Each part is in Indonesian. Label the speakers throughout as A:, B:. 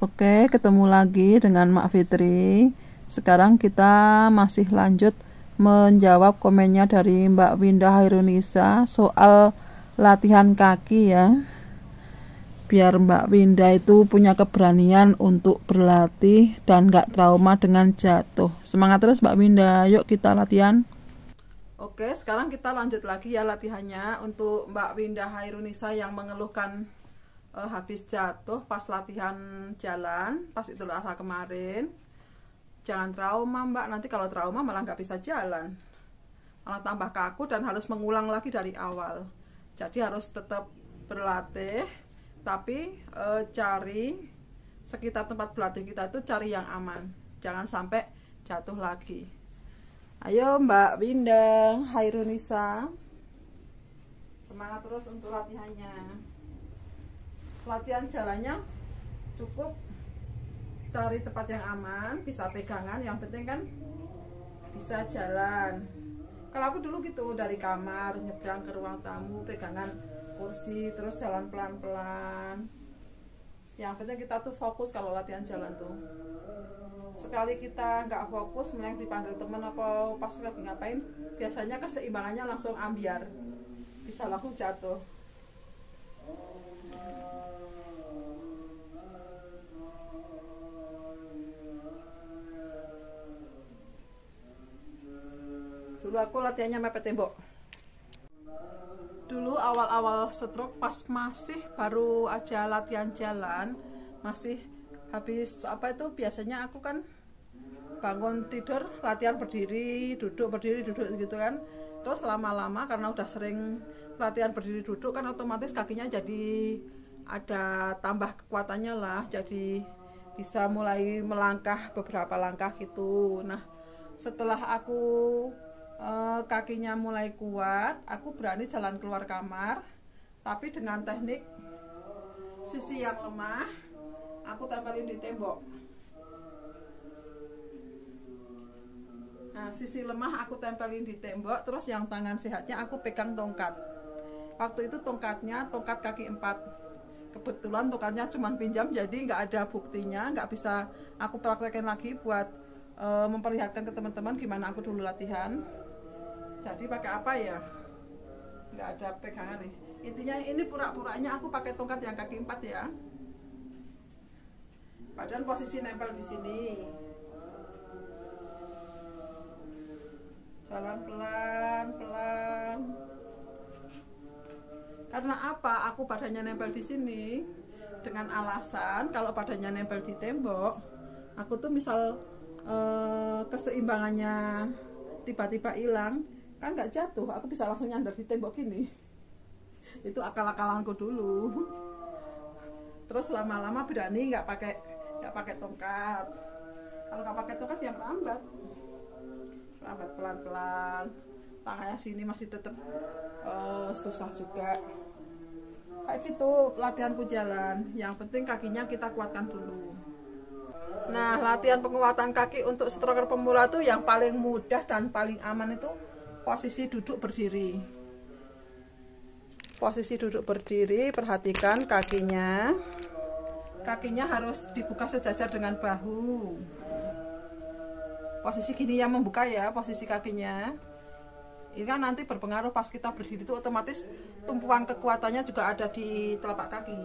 A: Oke, ketemu lagi dengan Mak Fitri. Sekarang kita masih lanjut menjawab komennya dari Mbak Winda Hairunisa soal latihan kaki ya. Biar Mbak Winda itu punya keberanian untuk berlatih dan gak trauma dengan jatuh. Semangat terus Mbak Winda, yuk kita latihan. Oke, sekarang kita lanjut lagi ya latihannya untuk Mbak Winda Hairunisa yang mengeluhkan habis jatuh pas latihan jalan, pas Idul Adha kemarin. Jangan trauma Mbak, nanti kalau trauma malah nggak bisa jalan, malah tambah kaku dan harus mengulang lagi dari awal. Jadi harus tetap berlatih, tapi cari sekitar tempat berlatih kita itu cari yang aman, jangan sampai jatuh lagi. Ayo Mbak Winda Hairunisa, semangat terus untuk latihannya. Latihan jalannya cukup cari tempat yang aman, bisa pegangan, yang penting kan bisa jalan. Kalau aku dulu gitu, dari kamar nyebrang ke ruang tamu, pegangan kursi, terus jalan pelan-pelan. Yang penting kita tuh fokus kalau latihan jalan tuh. Sekali kita nggak fokus, mending dipanggil teman apa pas lagi ngapain, biasanya keseimbangannya langsung ambiar, bisa langsung jatuh. Dulu aku latihannya mepet tembok. Dulu awal-awal stroke pas masih baru aja latihan jalan, masih habis apa itu, biasanya aku kan bangun tidur latihan berdiri duduk gitu kan. Terus lama-lama karena udah sering latihan berdiri duduk kan, otomatis kakinya jadi ada tambah kekuatannya lah, jadi bisa mulai melangkah beberapa langkah gitu. Nah setelah aku kakinya mulai kuat, aku berani jalan keluar kamar, tapi dengan teknik sisi yang lemah aku tempelin di tembok. Nah, sisi lemah aku tempelin di tembok, terus yang tangan sehatnya aku pegang tongkat. Waktu itu tongkatnya tongkat kaki 4. Kebetulan tongkatnya cuma pinjam, jadi nggak ada buktinya, nggak bisa aku praktekin lagi buat memperlihatkan ke teman-teman gimana aku dulu latihan. Jadi pakai apa ya, nggak ada pegangan nih. Intinya ini pura-puranya aku pakai tongkat yang kaki 4 ya. Padahal posisi nempel di sini. Jalan pelan-pelan. Karena apa? Aku badannya nempel di sini dengan alasan kalau badannya nempel di tembok, aku tuh misal keseimbangannya tiba-tiba hilang, kan nggak jatuh, aku bisa langsung nyandar di tembok gini. Itu akal-akalanku dulu. Terus lama-lama berani nggak pakai tongkat. Kalau nggak pakai tongkat ya merambat pelan-pelan. Tangannya sini masih tetap susah juga. Kayak gitu latihanku jalan. Yang penting kakinya kita kuatkan dulu. Nah, latihan penguatan kaki untuk stroker pemula tuh yang paling mudah dan paling aman itu posisi duduk berdiri. Posisi duduk berdiri, perhatikan kakinya. Kakinya harus dibuka sejajar dengan bahu. Posisi gini yang membuka ya, posisi kakinya. Ini kan nanti berpengaruh pas kita berdiri itu, otomatis tumpuan kekuatannya juga ada di telapak kaki.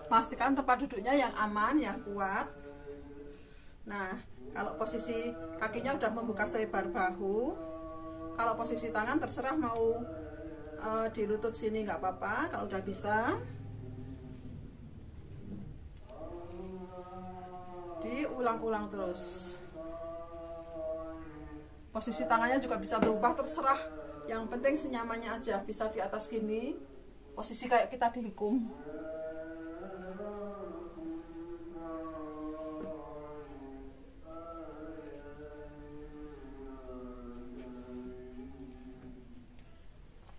A: Pastikan tempat duduknya yang aman, yang kuat. Nah, kalau posisi kakinya udah membuka selebar bahu, kalau posisi tangan terserah mau di lutut sini nggak apa-apa, kalau udah bisa. Diulang-ulang terus. Posisi tangannya juga bisa berubah, terserah. Yang penting senyamannya aja, bisa di atas gini, posisi kayak kita dihukum.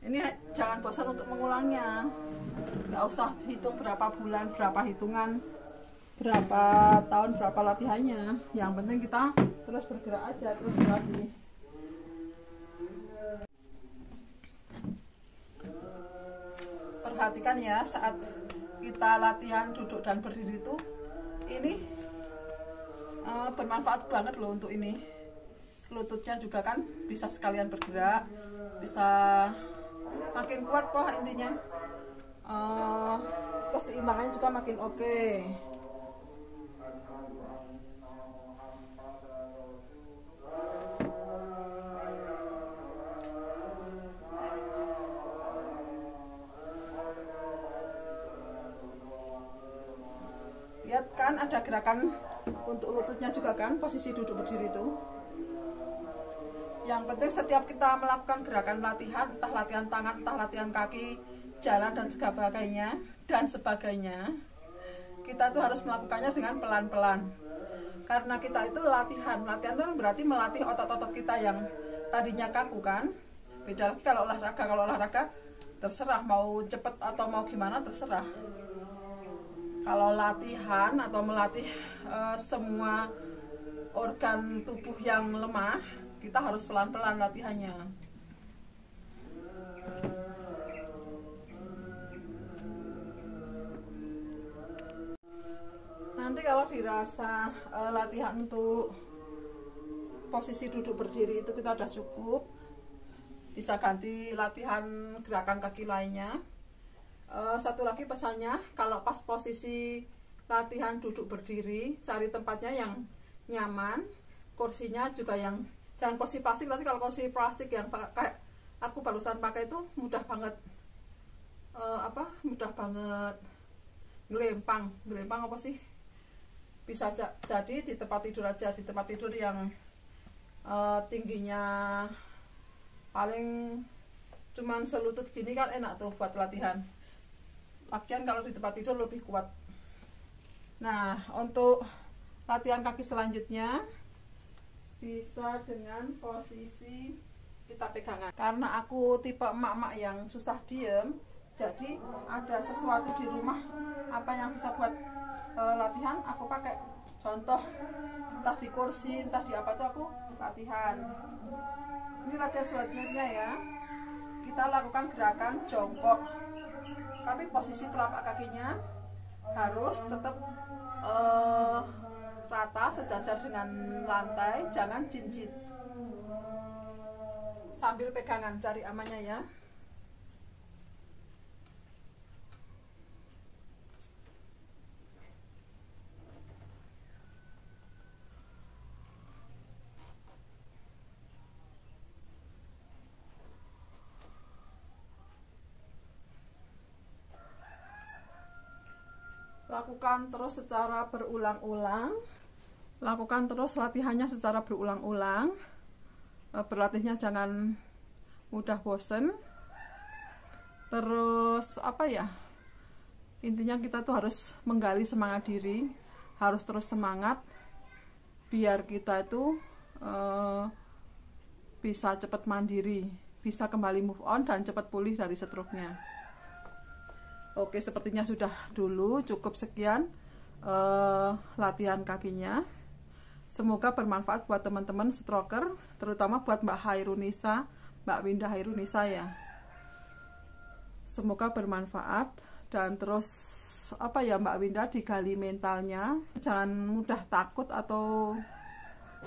A: Ini jangan bosan untuk mengulangnya. Nggak usah hitung berapa bulan, berapa hitungan, berapa tahun, berapa latihannya. Yang penting kita terus bergerak aja, terus berlatih. Perhatikan ya, saat kita latihan duduk dan berdiri itu ini bermanfaat banget loh untuk ini. Lututnya juga kan bisa sekalian bergerak, bisa makin kuat loh intinya. Keseimbangannya juga makin oke. Lihat kan ada gerakan untuk lututnya juga kan, posisi duduk berdiri itu. Yang penting setiap kita melakukan gerakan latihan, entah latihan tangan, entah latihan kaki, jalan dan sebagainya, kita tuh harus melakukannya dengan pelan-pelan. Karena kita itu latihan itu berarti melatih otot-otot kita yang tadinya kaku kan. Beda lagi kalau olahraga terserah mau cepet atau mau gimana terserah. Kalau latihan atau melatih semua organ tubuh yang lemah, kita harus pelan-pelan latihannya. Nanti kalau dirasa latihan untuk posisi duduk berdiri itu kita udah cukup, bisa ganti latihan gerakan kaki lainnya. Satu lagi pesannya, kalau pas posisi latihan duduk berdiri, cari tempatnya yang nyaman, kursinya juga yang jangan kursi plastik. Nanti kalau kursi plastik yang kayak aku barusan pakai itu mudah banget gelempang apa sih, bisa jadi di tempat tidur aja, di tempat tidur yang tingginya paling cuman selutut gini kan enak tuh buat latihan. Lagian kalau di tempat tidur lebih kuat. Nah, untuk latihan kaki selanjutnya bisa dengan posisi kita pegangan. Karena aku tipe emak-emak yang susah diem, jadi ada sesuatu di rumah apa yang bisa buat latihan, aku pakai. Contoh, entah di kursi, entah di apa tuh aku latihan. Ini latihan selanjutnya ya. Kita lakukan gerakan jongkok, tapi posisi telapak kakinya harus tetap rata sejajar dengan lantai, jangan jinjit. Sambil pegangan, cari amannya ya. Lakukan terus secara berulang-ulang. Lakukan terus latihannya secara berulang-ulang. Berlatihnya jangan mudah bosen. Terus intinya kita tuh harus menggali semangat diri, harus terus semangat biar kita itu bisa cepat mandiri, bisa kembali move on dan cepat pulih dari stroke-nya. Oke, sepertinya sudah dulu cukup sekian latihan kakinya. Semoga bermanfaat buat teman-teman stroker, terutama buat Mbak Hairunisa, Mbak Winda Hairunisa ya. Semoga bermanfaat dan terus Mbak Winda digali mentalnya, jangan mudah takut atau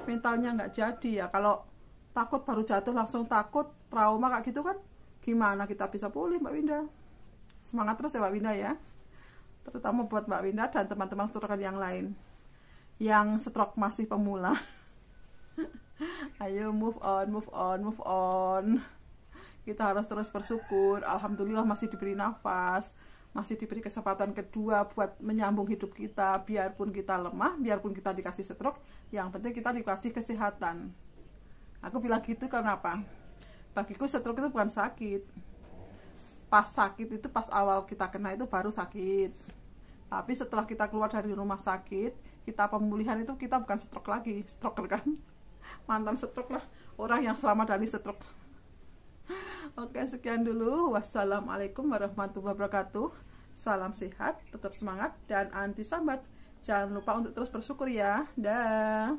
A: mentalnya nggak jadi ya. Kalau takut baru jatuh langsung takut, trauma kayak gitu kan, gimana kita bisa pulih Mbak Winda? Semangat terus ya Mbak Winda ya, terutama buat Mbak Winda dan teman-teman stroker yang lain yang stroke masih pemula. Ayo move on. Kita harus terus bersyukur, alhamdulillah masih diberi nafas, masih diberi kesempatan kedua buat menyambung hidup kita. Biarpun kita lemah, biarpun kita dikasih stroke, yang penting kita dikasih kesehatan. Aku bilang gitu kenapa? Bagiku stroke itu bukan sakit. Pas sakit itu pas awal kita kena itu baru sakit, tapi setelah kita keluar dari rumah sakit, kita pemulihan itu kita bukan stroke lagi, stroker kan, mantan stroke lah, orang yang selamat dari stroke. Oke, sekian dulu. Wassalamualaikum warahmatullahi wabarakatuh. Salam sehat, tetap semangat dan anti sambat. Jangan lupa untuk terus bersyukur ya. Dah.